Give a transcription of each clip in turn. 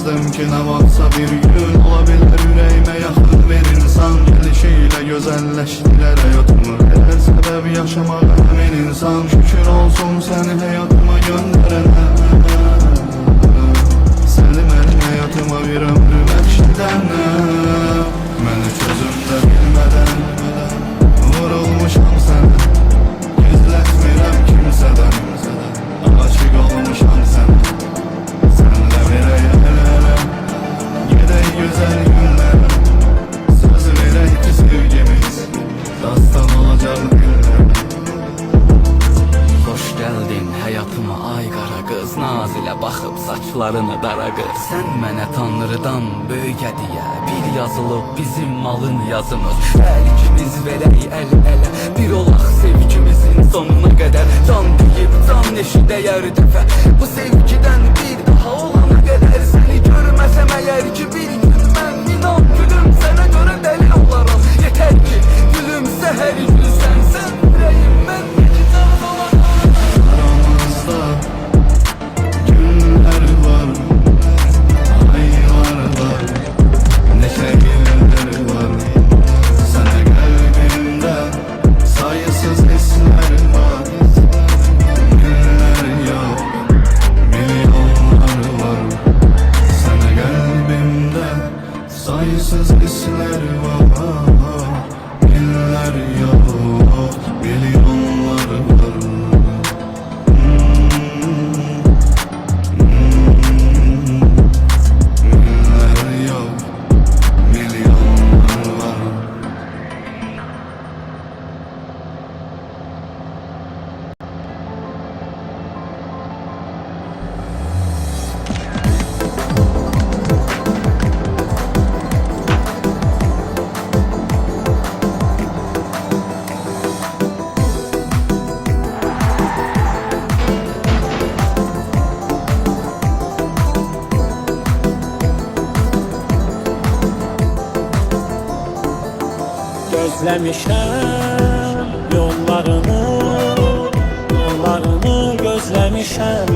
Bilmezdim ki ne varsa bir gün olabilir yüreğime yakın bir insan. Gelişiyle güzelleştiler hayatımı, her sebep yaşamak emin insan. Şükür olsun seni hayatıma gönderene, seni benim hayatıma bir ömrü bəxşidənə. Məni çözümdə bilmədən vurulmuşam sənə, gizlətmirəm kimsədən, aşık olmuşam sənə. Sənlə verək el-ələ, gedək gözəl günlərə, söz verək ki sevgimiz dastan olacaq dillərə. Hoş geldin hayatıma ay qara qız, naz ilə baxıb saçlarını dara qız. Sən mənə Tanrıdan böyük hədiyyə, bir yazılıb bizim malın yazımız. Hər ikimiz verək əl-ələ, bir olaq sevgimizin sonuna qədər. Can deyib can eşidəyər dəfə, bu sevgidən bir daha olana qədər. Səni görməsəm əgər ki bir gün mən, inan gülüm sənə görə dəli olaram. Yetər ki gülümsə hər gün sənsən, ürəyim mən necə can olar. Aramızda günler var, aylar var, neşe günler var. Sana kalbimde sayısız hisler var. Günler yok, milyonlar var. Sana kalbimde sayısız hisler var. Günler yok, milyonlar var. Gözlemişəm yollarını gözlemişəm,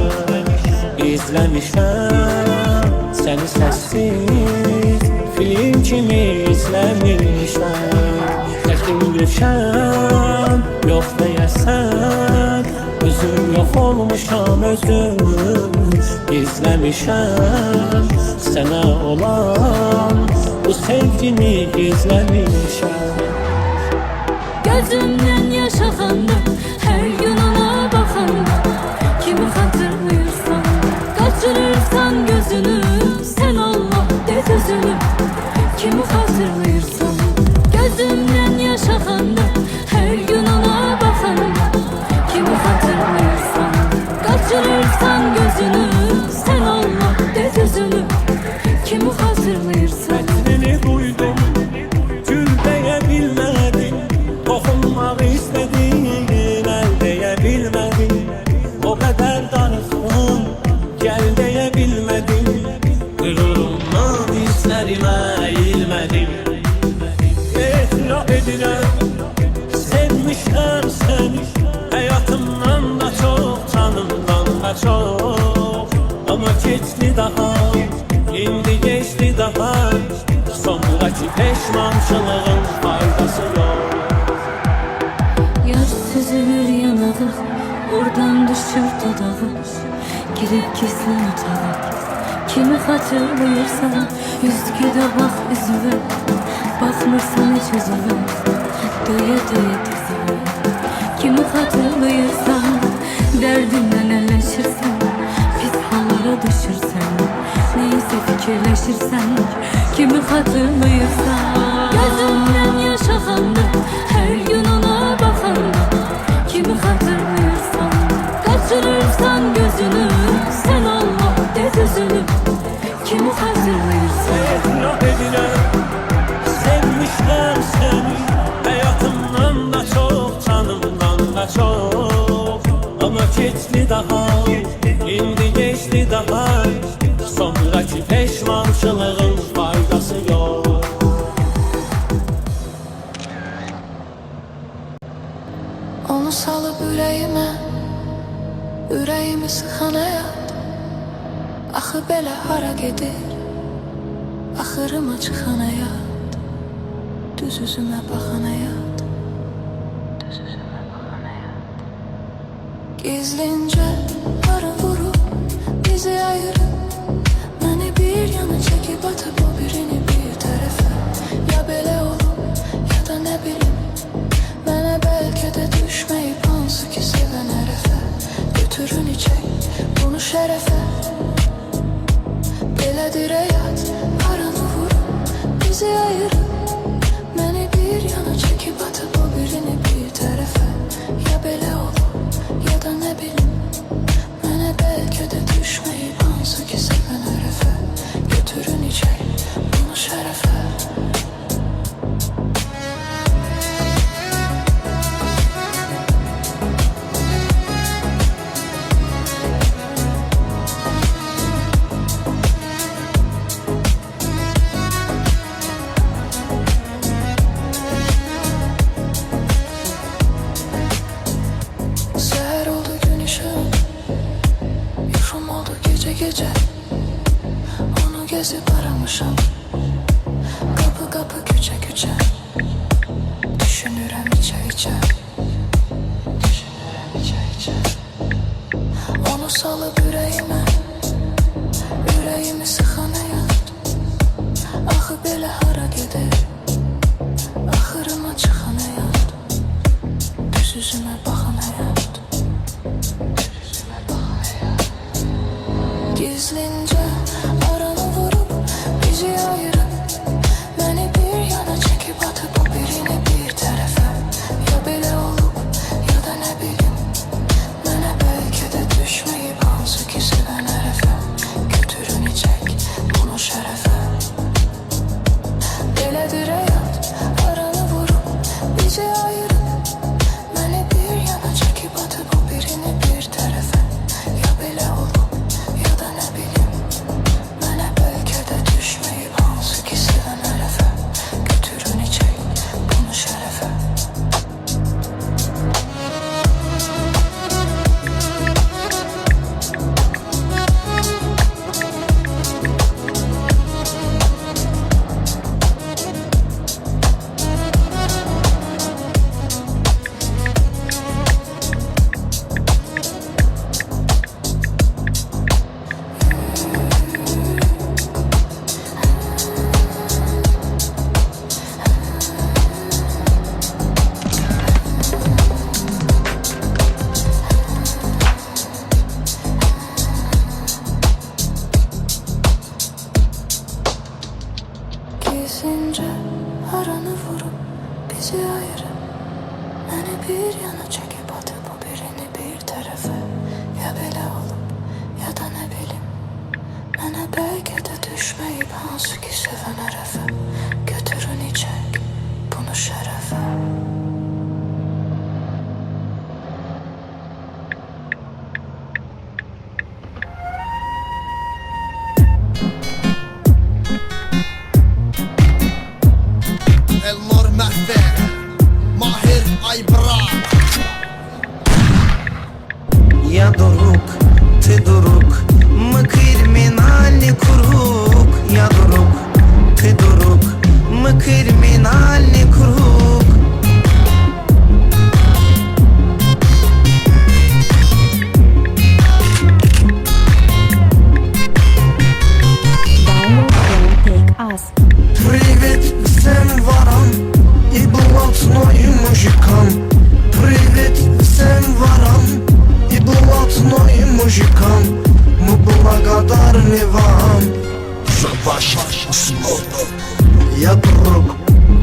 izlemişəm səni səssiz film kimi izlemişəm. Çəkilmişəm yox deyəsən, özüm yox olmuşam özüm, izlemişəm sənə olan bu sevgini izlemişəm. Gözümden yaş akanda, her gün ona bakanda, kimi hatırlıyorsan, kaçırırsan gözünü, sen Allah de sözünü. Kimi hatırlıyorsan, gözümden yaş akanda, her gün ona bakanda, kimi hatırlıyorsan, kaçırırsan gözünü, sen Allah de sözünü. Kimi hatırlıyorsan. Seni duydum, gül deyebilmedim, dokunmak istedim, el deyebilmedim. O kadar danıştım, gel deyebilmedim. Gururumdan hislerime eğilmedim. İtiraf edirəm, sevmişəm seni, hayatımdan da çok, canımdan da çok. Ama keçti daha, indi geçti daha, sonraki peşmançılığın faydası yok. Yaş süzülür yanağı, oradan düşür dudağı, girip gizli otağa. Kimi hatırlıyorsan, üzgüde bak üzüme, bakmırsan hiç üzüme, döye döye dizime. Kimi hatırlıyorsan, derdinle elleşirsen, pis hallara düşürsen, neyse fikirleşirsen, kimi hatırlıyorsan. Gözümden yaş akanda, her gün ona bakanda, kimi hatırlıyorsan, kaçırırsan gözünü, sen Allah de sözünü. Kimi hatırlıyorsan. İtiraf edirəm, sevmişəm seni, hayatımdan da çok, canımdan da çok. Ama keçti daha, indi geçti daha, sonraki peşmançılığın faydası yok. Onu salıp yüreğimi sıxan həyat, axı belə hara gedir? Axırıma çıxan həyat, düz üzümə baxan həyat, düz üzümə baxan həyat. Gizlincə ara vurub bizi ayırıb, məni bir yana çəkib atıb o birini bir tərəfə. Ya belə olub, ya da nə bilim, mənə bəlkə də düşməyib hansı ki sevən hərəfə. Götürün içək bunu şərəfə. Belədir həyat, aranı vurub bizi ayırıb, məni bir yana çəkib atıb o birini bir tərəfə. Ya belə olub, ya da nə bilim, mənə bəlkə də düşməyib hansı ki sevən hərəfə. Götürün içək bunu şərəfə. Səhər oldu gün işığım, yuxum oldu gecə gecə. Onu gezib aramışam, qapı qapı küçə küçə. Düşünürəm içə içə, düşünürəm içə içə. Onu salıb ürəyimə, ürəyimi sıxan həyat. Axı belə hara gedir, axırıma çıxan həyat, düz üzümə baxan həyat. Gizlincə aranı vurub bizi ayırıb, məni bir yana çəkib atıb o birini bir tərəfə. Ya belə olub, ya da nə bilim, mənə bəlkə də düşməyib hansı ki sevən hərəfə. Götürün içək bunu şərəfə. Belədir həyat, aranı vurub bizi ayırıb, məni bir yana çəkib atıb o birini bir tərəfə. Ya belə olub, ya da nə bilim, mənə bəlkə də düşməyib hansı ki sevən hərəfə. Götürün içək bunu şərəfə. Gizlincə aranı vurub bizi ayırıb, məni bir yana çəkib atıb o birini bir tərəfə. Ya belə olub, ya da nə bilim, mənə bəlkə də düşməyib hansı ki sevən hərəfə. Götürün içək bunu şərəfə. Elmar Məhvə, Mahir Aybraq. Я друг, ты друг, мы криминальный круг. Я друг, ты друг, мы криминальный круг. Привет всем ворам и блатной мужикам. Привет всем ворам и блатной мужикам. Мы благодарны вам за ваши услуги. Я друг,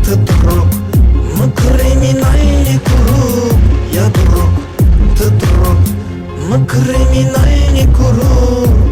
ты друг, мы криминальный круг. Я друг, ты друг, мы криминальный круг.